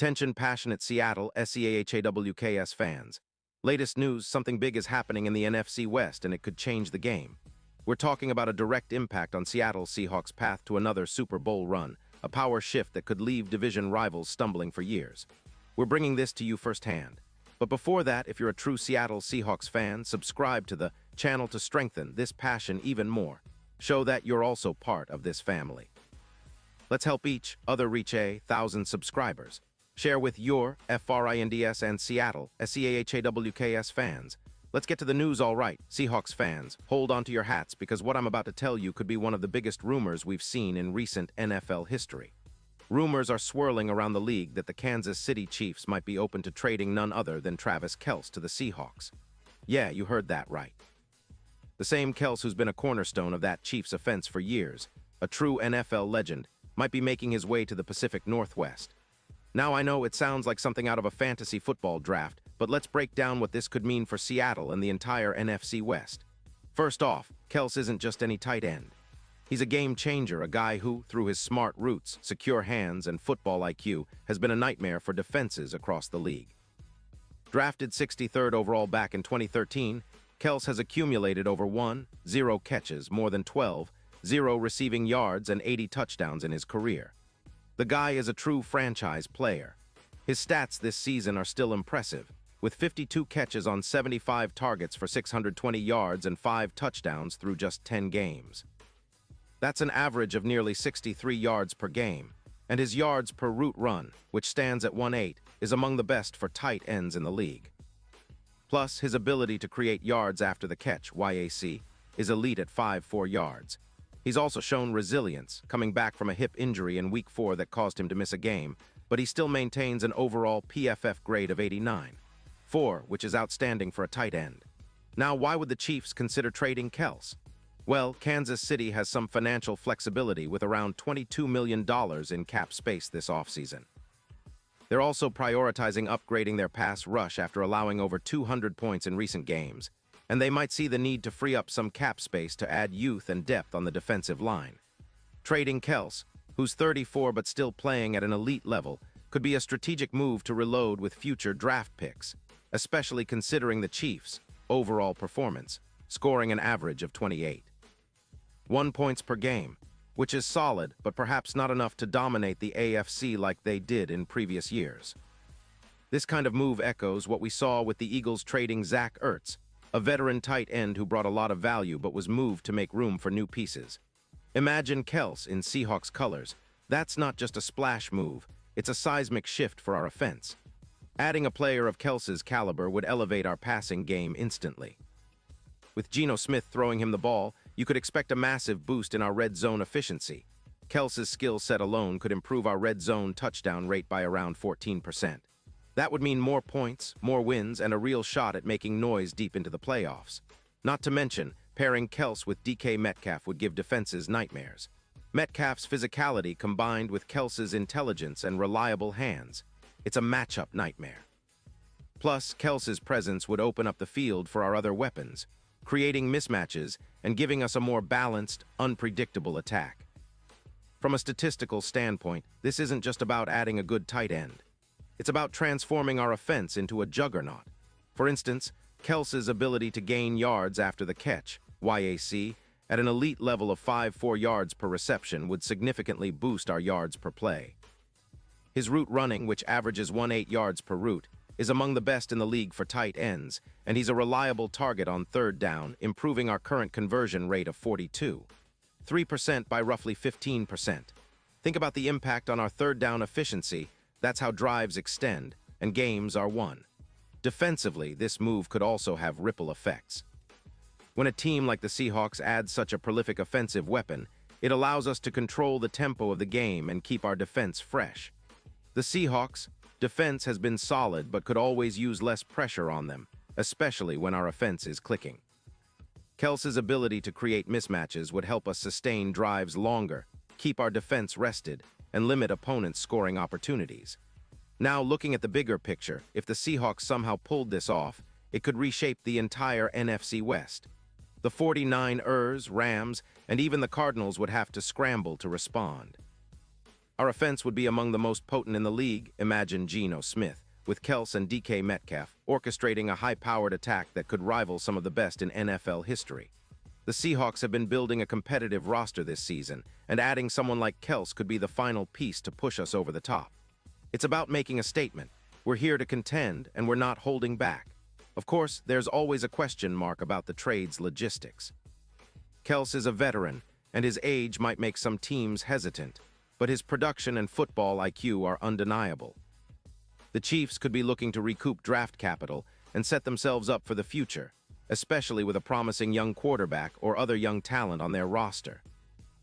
Attention passionate Seattle Seahawks fans. Latest news, something big is happening in the NFC West and it could change the game. We're talking about a direct impact on Seattle Seahawks' path to another Super Bowl run, a power shift that could leave division rivals stumbling for years. We're bringing this to you firsthand. But before that, if you're a true Seattle Seahawks fan, subscribe to the channel to strengthen this passion even more. Show that you're also part of this family. Let's help each other reach 1,000 subscribers. Share with your FRINDS and Seattle SEAHAWKS fans. Let's get to the news all right. Seahawks fans, hold on to your hats because what I'm about to tell you could be one of the biggest rumors we've seen in recent NFL history. Rumors are swirling around the league that the Kansas City Chiefs might be open to trading none other than Travis Kelce to the Seahawks. Yeah, you heard that right. The same Kelce who's been a cornerstone of that Chiefs offense for years, a true NFL legend, might be making his way to the Pacific Northwest. Now I know it sounds like something out of a fantasy football draft, but let's break down what this could mean for Seattle and the entire NFC West. First off, Kelce isn't just any tight end. He's a game changer, a guy who, through his smart routes, secure hands, and football IQ, has been a nightmare for defenses across the league. Drafted 63rd overall back in 2013, Kelce has accumulated over 0 catches, more than 12, 0 receiving yards, and 80 touchdowns in his career. The guy is a true franchise player. His stats this season are still impressive, with 52 catches on 75 targets for 620 yards and 5 touchdowns through just 10 games. That's an average of nearly 63 yards per game, and his yards per route run, which stands at 1.8, is among the best for tight ends in the league. Plus, his ability to create yards after the catch, YAC, is elite at 5.4 yards. He's also shown resilience, coming back from a hip injury in Week 4 that caused him to miss a game, but he still maintains an overall PFF grade of 89.4, which is outstanding for a tight end. Now, why would the Chiefs consider trading Kelce? Well, Kansas City has some financial flexibility with around $22 million in cap space this offseason. They're also prioritizing upgrading their pass rush after allowing over 200 points in recent games, and they might see the need to free up some cap space to add youth and depth on the defensive line. Trading Kelce, who's 34 but still playing at an elite level, could be a strategic move to reload with future draft picks, especially considering the Chiefs' overall performance, scoring an average of 28.1 points per game, which is solid but perhaps not enough to dominate the AFC like they did in previous years. This kind of move echoes what we saw with the Eagles trading Zach Ertz, a veteran tight end who brought a lot of value but was moved to make room for new pieces. Imagine Kelce in Seahawks colors. That's not just a splash move, it's a seismic shift for our offense. Adding a player of Kelce's caliber would elevate our passing game instantly. With Geno Smith throwing him the ball, you could expect a massive boost in our red zone efficiency. Kelce's skill set alone could improve our red zone touchdown rate by around 14%. That would mean more points, more wins, and a real shot at making noise deep into the playoffs. Not to mention, pairing Kelce with DK Metcalf would give defenses nightmares. Metcalf's physicality combined with Kelce's intelligence and reliable hands. It's a matchup nightmare. Plus, Kelce's presence would open up the field for our other weapons, creating mismatches and giving us a more balanced, unpredictable attack. From a statistical standpoint, this isn't just about adding a good tight end. It's about transforming our offense into a juggernaut. For instance, Kelce's ability to gain yards after the catch, YAC, at an elite level of 5.4 yards per reception would significantly boost our yards per play. His route running, which averages 1.8 yards per route, is among the best in the league for tight ends, and he's a reliable target on third down, improving our current conversion rate of 42.3% by roughly 15%. Think about the impact on our third down efficiency. That's how drives extend, and games are won. Defensively, this move could also have ripple effects. When a team like the Seahawks adds such a prolific offensive weapon, it allows us to control the tempo of the game and keep our defense fresh. The Seahawks' defense has been solid but could always use less pressure on them, especially when our offense is clicking. Kelce's ability to create mismatches would help us sustain drives longer, keep our defense rested, and limit opponents' scoring opportunities. Now, looking at the bigger picture, if the Seahawks somehow pulled this off, it could reshape the entire NFC West. The 49ers, Rams, and even the Cardinals would have to scramble to respond. Our offense would be among the most potent in the league, imagine Geno Smith, with Kels and DK Metcalf orchestrating a high-powered attack that could rival some of the best in NFL history. The Seahawks have been building a competitive roster this season, and adding someone like Kels could be the final piece to push us over the top. It's about making a statement. We're here to contend, and we're not holding back. Of course, there's always a question mark about the trade's logistics. Kels is a veteran, and his age might make some teams hesitant, but his production and football IQ are undeniable. The Chiefs could be looking to recoup draft capital and set themselves up for the future, especially with a promising young quarterback or other young talent on their roster.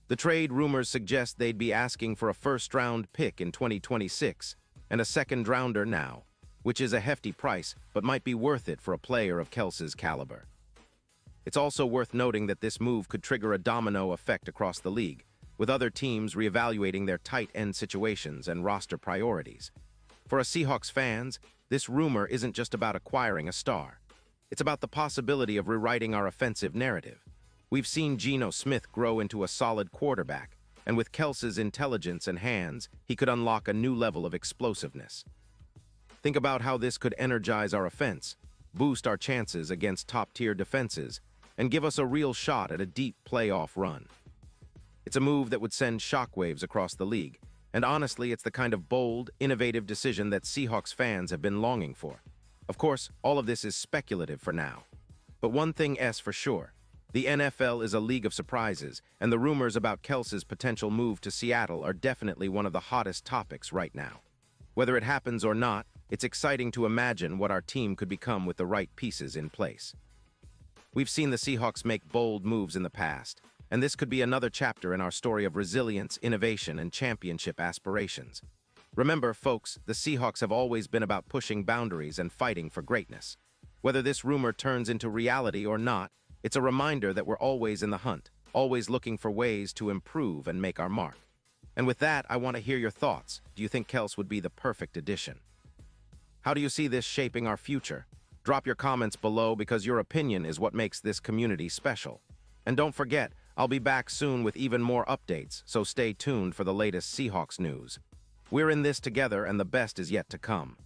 The trade rumors suggest they'd be asking for a first-round pick in 2026 and a second-rounder now, which is a hefty price but might be worth it for a player of Kels's caliber. It's also worth noting that this move could trigger a domino effect across the league, with other teams reevaluating their tight end situations and roster priorities. For us Seahawks fans, this rumor isn't just about acquiring a star. It's about the possibility of rewriting our offensive narrative. We've seen Geno Smith grow into a solid quarterback, and with Kels's intelligence and hands, he could unlock a new level of explosiveness. Think about how this could energize our offense, boost our chances against top-tier defenses, and give us a real shot at a deep playoff run. It's a move that would send shockwaves across the league, and honestly, it's the kind of bold, innovative decision that Seahawks fans have been longing for. Of course, all of this is speculative for now. But one thing is for sure, the NFL is a league of surprises, and the rumors about Kels's potential move to Seattle are definitely one of the hottest topics right now. Whether it happens or not, it's exciting to imagine what our team could become with the right pieces in place. We've seen the Seahawks make bold moves in the past, and this could be another chapter in our story of resilience, innovation, and championship aspirations. Remember, folks, the Seahawks have always been about pushing boundaries and fighting for greatness. Whether this rumor turns into reality or not, it's a reminder that we're always in the hunt, always looking for ways to improve and make our mark. And with that, I want to hear your thoughts. Do you think Kels would be the perfect addition? How do you see this shaping our future? Drop your comments below because your opinion is what makes this community special. And don't forget, I'll be back soon with even more updates, so stay tuned for the latest Seahawks news. We're in this together and the best is yet to come.